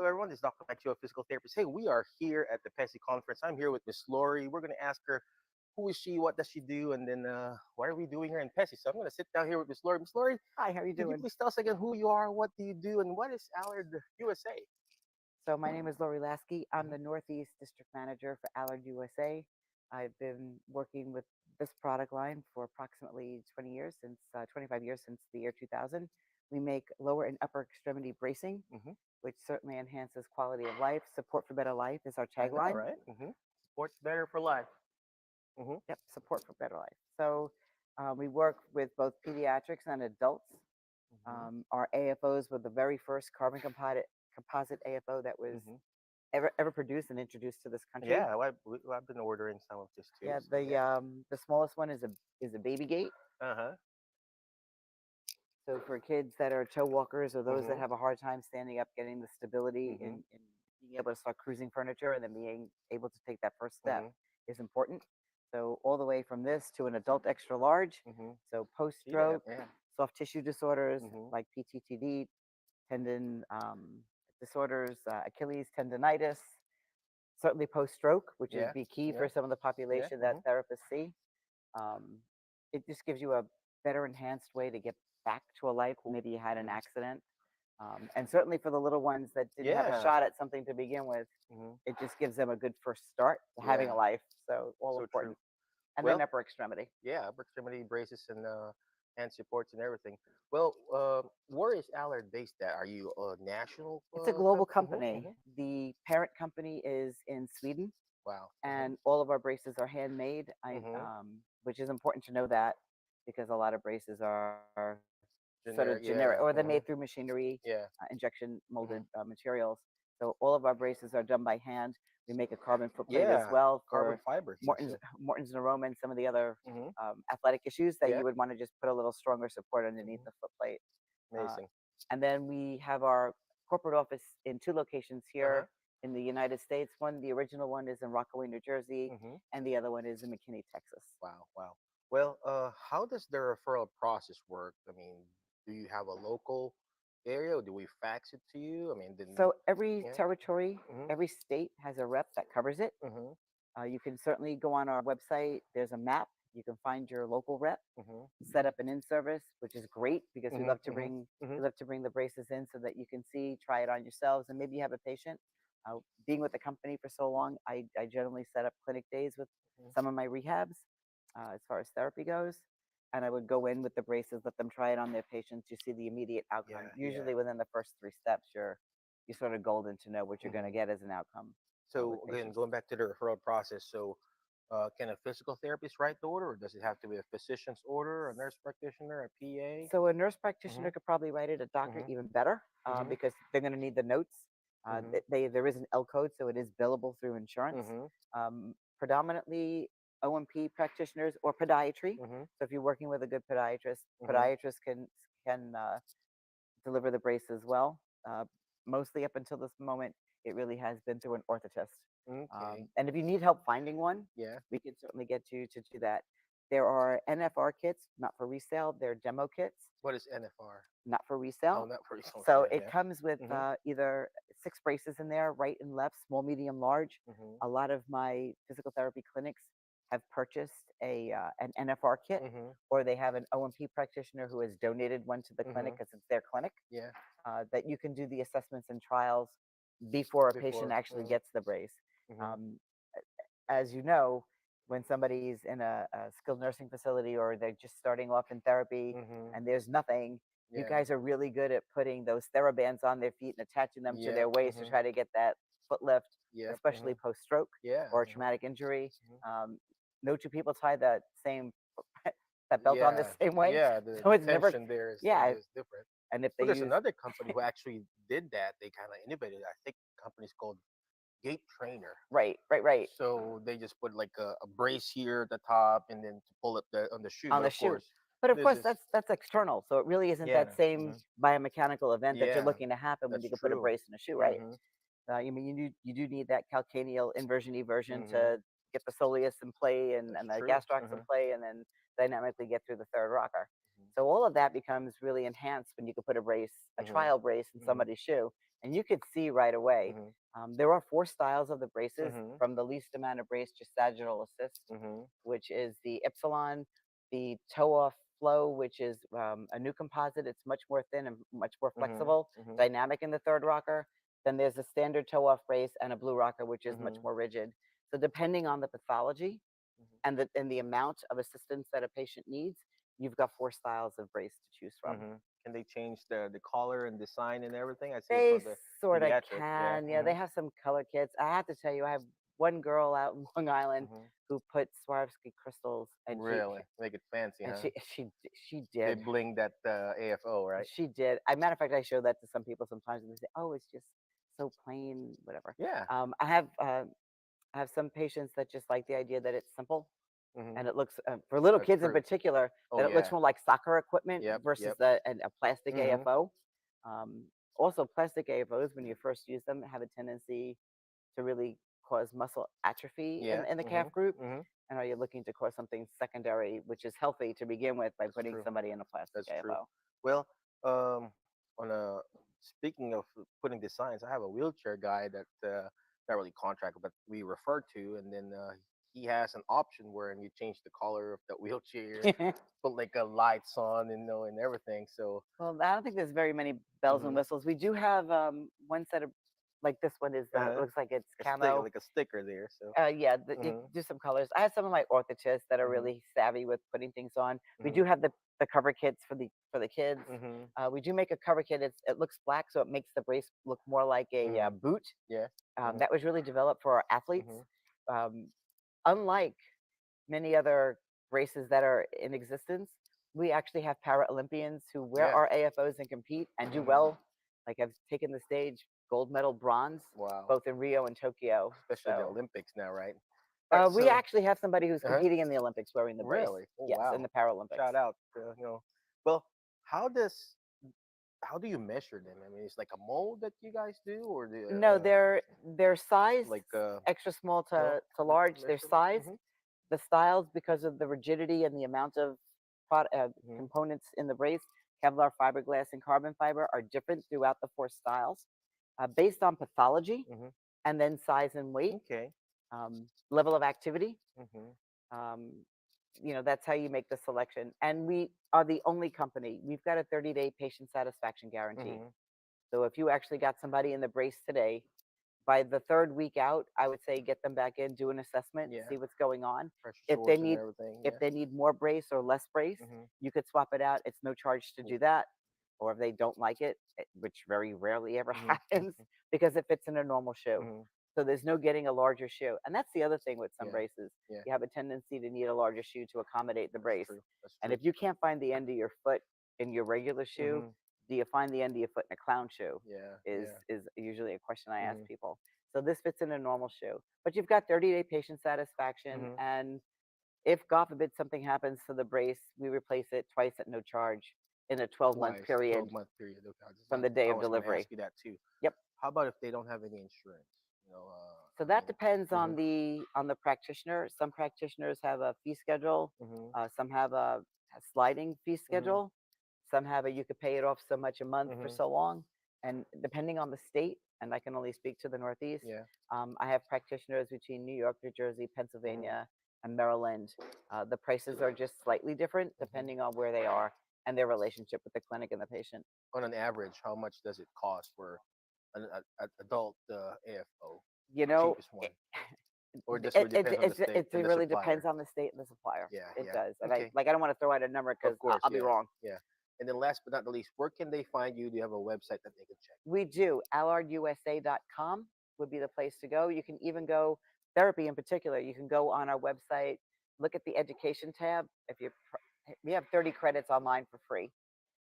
everyone. This is Dr. Matthew, a physical therapist. Hey, we are here at the PESI conference. I'm here with Miss Lauri. We're going to ask her who is she, what does she do, and then why are we doing here in PESI. So I'm going to sit down here with Miss Lauri. Miss Lauri, Hi, how are you could you doing? please tell us again who you are, what do you do, and what is Allard USA? So my name is Lauri Lasky. I'm Mhm. the Northeast District Manager for Allard USA. I've been working with this product line for approximately 20 years, since 25 years since the year 2000. We make lower and upper extremity bracing, Mhm. which certainly enhances quality of life. Support for better life is our I know, tagline. right? Sports better for life. Hmm. Yep, support for better life. So we work with both pediatrics and adults. Hmm. Our AFOs were the very first carbon composite AFO that was Hmm. ever produced and introduced to this country. Yeah, I've been ordering some of this too. Yeah, So yeah. the smallest one is a baby gate. Uh huh. So for kids that are toe walkers or those that Hmm. have a hard time standing up, getting the stability Hmm. in being able to start cruising furniture and then being able to take that first step Hmm. is important. So all the way from this to an adult extra large. Hmm. So See that? post-stroke, Yeah. soft tissue disorders Hmm. like PTTD, tendon disorders, Achilles tendonitis, certainly post-stroke, which would Yeah. be key Yeah. for some of the Yeah. population that Hmm. therapists see. Um, it just gives you a better enhanced way to get back to a life. Cool. Maybe you had an Hmm. accident. And certainly for the little ones that didn't have a Yeah. shot at something to begin with, Hmm. it just gives them a good first start to having a Yeah. life. So all So true. important. And then Well, upper extremity. yeah, upper extremity braces and hand supports and everything. Well, where is Allard based at? Are you a national It's a global company? company. The parent company is in Sweden, Wow. and all of our braces are handmade. Hmm. Which is important to know that because a lot of braces are sort of generic, Generic. or they're Yeah. made through machinery, Yeah. injection molded Hmm. materials. So all of our braces are done by hand. We make a carbon footplate as Yeah. well Carbon for fibers. Morton's neuroma and some of the other Hmm. athletic issues that Yeah. you would want to just put a little stronger support underneath Hmm. the footplate. Uh, Amazing. and then we have our corporate office in two locations Uh huh. here in the United States. The original one is in Rockaway, New Jersey, Hmm. and the other one is in McKinney, Texas. Wow. Wow. Well, how does the referral process work? I mean, do you have a local area, or do we fax it to you? I mean, then So every yeah. territory, Hmm. every state has a rep that covers it. Hmm. You can certainly go on our website. There's a map. You can find your local rep, Hmm. set up an in-service, which is great because we Hmm. love to bring Hmm. we love to bring the braces in so that you can see, try it on yourselves, and maybe you have a patient. Being with the company for so long, I generally set up clinic days with some of my rehabs as far as therapy goes. And I would go in with the braces, let them try it on their patients. You see the immediate outcome. Yeah. Yeah. Usually within the first three steps, you're sort of golden to know what you're going to Hmm. get as an outcome with So again, patients. going back to the referral process, so can a physical therapist write the order, or does it have to be a physician's order, a nurse practitioner, a PA? So a nurse Hmm. practitioner could probably write it, a doctor Hmm. even better, Hmm. because they're going to need the notes. Hmm. There is an L code, so it is billable through insurance. Hmm. Predominantly OMP practitioners or podiatry. Hmm. So if you're working with a good podiatrist, Hmm. podiatrist can deliver the brace as well. Uh, Mostly up until this moment, it really has been through an orthotist. Okay. And if you need help finding one, Yeah. we can certainly get you to do that. There are NFR kits, not for resale. They're demo kits, What is NFR? not for Oh, resale. not for okay. So Yeah. it Yeah. comes with Hmm. either 6 braces in there, right and left, small, medium, large. Hmm. A lot of my physical therapy clinics have purchased an NFR kit, Hmm. or they have an OMP practitioner who has donated one to the clinic Hmm. because it's their clinic, Yeah. that you can do the assessments and trials before a patient Before. actually gets the brace. Hmm. Um, as you know, when somebody's in a skilled nursing facility or they're just starting off in therapy Hmm. and there's nothing, you Yeah. guys are really good at putting those therabands on their feet and attaching them to Yep. their waist to Hmm. try to get that foot lift, Yep. Hmm. especially post stroke Yeah. or a traumatic injury. Hmm. Um, no two people tie that same that belt on the Yeah. same way, Yeah. The, so the it's never, tension there yeah. is different. And if they Well, there's use, another company who actually did that. They kind of innovated. I think the company's called Gate Trainer. right So they just put like a brace here at the top, and then to pull up the on the shoe. on But the of shoe. course, But of this course, is that's external, so it really isn't yeah, that same mhm, biomechanical event that you're yeah, looking to happen when that's you can put a true. brace in a shoe, right? Hmm. You mean you do need that calcaneal inversion eversion Hmm. to get the soleus in play and That's the true. gastrocs in Hmm. play, and then dynamically get through the third rocker. So all of that becomes really enhanced when you could put a brace, a trial brace in somebody's shoe, and you could see right away. There are 4 styles of the braces, from the least amount of brace to sagittal assist, which is the Epsilon, the toe-off flow, which is a new composite. It's much more thin and much more flexible, dynamic in the third rocker. Then there's a standard toe-off brace and a blue rocker, which is much more rigid. So depending on the pathology and the amount of assistance that a patient needs, you've got 4 styles of brace to choose from. Can they change the color and design and everything? I see They for the sort of pediatric. can. Yeah, they have some color kits. I have to tell you, I have one girl out in Long Island who put Swarovski crystals, and Really make it fancy, huh? she They did. bling that AFO, right? She did. As a matter of fact, I show that to some people sometimes, and they say, "Oh, it's just so plain, whatever." Yeah. I have some patients that just like the idea that it's simple. Mhm. And it looks, for little That's kids in true. particular, Oh that it looks yeah. more like soccer equipment Yep. versus Yep. a plastic Mhm. AFO. Also, plastic AFOs, when you first use them, have a tendency to really cause muscle atrophy Yeah. in the calf group. And are you looking to cause something secondary, which is healthy to begin with, by That's putting true. somebody in a plastic That's true. AFO? Well, on a speaking of putting designs, I have a wheelchair guy that not really contract, but we refer to, and then he has an option where you change the color of the wheelchair, put like a lights on, and and everything. So Well, I don't think there's very many bells and whistles. We do have one set of, like this one is, looks like it's camo. like a sticker there. So Yeah, you do some colors. I have some of my orthotists that are really savvy with putting things on. We do have the cover kits for the kids. We do make a cover kit. It looks black, so it makes the brace look more like a boot. yeah. That was really developed for our athletes. Unlike many other races that are in existence, we actually have para Olympians who wear Yeah. our AFOs and compete and do well. Like, I've taken the stage, gold medal, bronze, Wow. both in Rio and Tokyo. Especially the So, Olympics now, right? we actually have somebody who's competing in the Olympics wearing the brace. Really? Oh Yes, wow. in the Paralympics. Shout out. Well, how does how do you measure them? I mean, it's like a mold that you guys do, or the No, they're sized like extra small no, to large. They're measurement? sized. The styles, because of the rigidity and the amount of components in the brace, Kevlar, fiberglass, and carbon fiber, are different throughout the 4 styles, based on pathology, and then size and weight, Okay. level of activity. Mm-hmm. That's how you make the selection. And we are the only company. We've got a 30-day patient satisfaction guarantee. So if you actually got somebody in the brace today, by the 3rd week out, I would say get them back in, do an assessment, see what's going on. Pressure If sores they and need everything. if they need more brace or less brace, you could swap it out. It's no charge to do that. Or if they don't like it, which very rarely ever happens, because it fits in a normal shoe. So there's no getting a larger shoe. And that's the other thing with some braces. You have a tendency to need a larger shoe to accommodate the brace. And if you can't find the end of your foot in your regular shoe, do you find the end of your foot in a clown shoe? Is usually a question I ask people. So this fits in a normal shoe. But you've got 30-day patient satisfaction. And if, God forbid, something happens to the brace, we replace it twice at no charge in a 12-month period 12-month period. Okay, from the day I of was gonna delivery. ask you that too. Yep. How about if they don't have any insurance? So that depends on the practitioner. Some practitioners have a fee schedule. Some have a sliding fee schedule. Some have a, you could pay it off so much a month for so long. And depending on the state, and I can only speak to the Northeast, I have practitioners between New York, New Jersey, Pennsylvania, and Maryland. The prices are just slightly different depending on where they are and their relationship with the clinic and the patient. On an average, how much does it cost for an adult AFO? You know, Cheapest one. Or just really depends on the state it and the really supplier. depends on the state and the supplier. Yeah, It yeah. does. And Okay. I don't want to throw out a number because Of course, I'll be wrong. Yeah. And then last but not the least, where can they find you? Do you have a website that they can check? We do. AllardUSA.com would be the place to go. You can even go, therapy in particular, you can go on our website, look at the education tab. We have 30 credits online for free.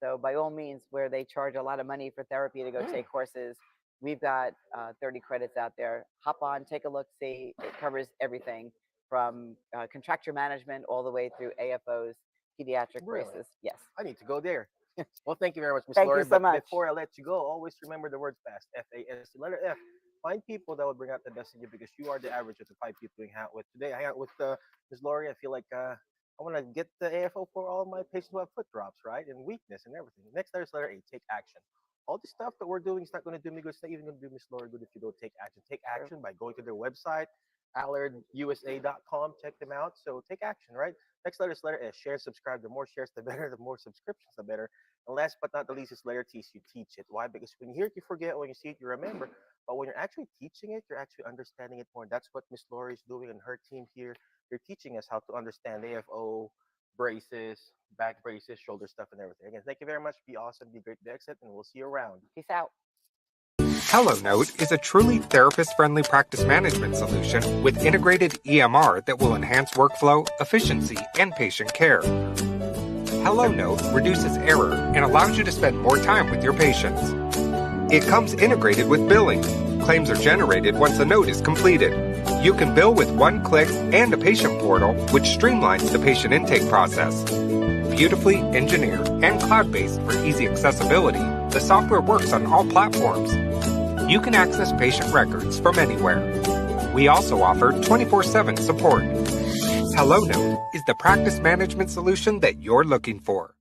So by all means, where they charge a lot of money for therapy to go take courses, we've got 30 credits out there. Hop on, take a look, see. It covers everything from contracture management all the way through AFOs, pediatric braces. Yes. I need to go there. Well, thank you very much, Ms. Thank Lauri. you so much. Before I let you go, always remember the word FAST, F-A-S-T, letter F. Find people that will bring out the best in you because you are the average of the 5 people you hang out with. Today, I hang out with Ms. Lauri. I feel like I want to get the AFO for all my patients who have foot drops, right, and weakness and everything. Next letter is letter A. Take action. All the stuff that we're doing is not going to do me good. It's not even going to do Miss Lauri good if you don't take action. Take True. action by going to their website, AllardUSA.com. Check them out. So take action, right? Next letter is letter S. Share and subscribe. The more shares, the better. The more subscriptions, the better. And last but not the least is letter T. You teach it. Why? Because when you hear it, you forget. When you see it, you remember. But when you're actually teaching it, you're actually understanding it more. That's what Miss Lauri is doing and her team here. They're teaching us how to understand AFO, braces, back braces, shoulder stuff, and everything. Again, thank you very much. Be awesome, be great, be excellent, and we'll see you around. Peace out. HelloNote is a truly therapist-friendly practice management solution with integrated EMR that will enhance workflow, efficiency, and patient care. HelloNote reduces error and allows you to spend more time with your patients. It comes integrated with billing. Claims are generated once a note is completed. You can bill with one click and a patient portal, which streamlines the patient intake process. Beautifully engineered and cloud-based for easy accessibility, the software works on all platforms. You can access patient records from anywhere. We also offer 24/7 support. HelloNote is the practice management solution that you're looking for.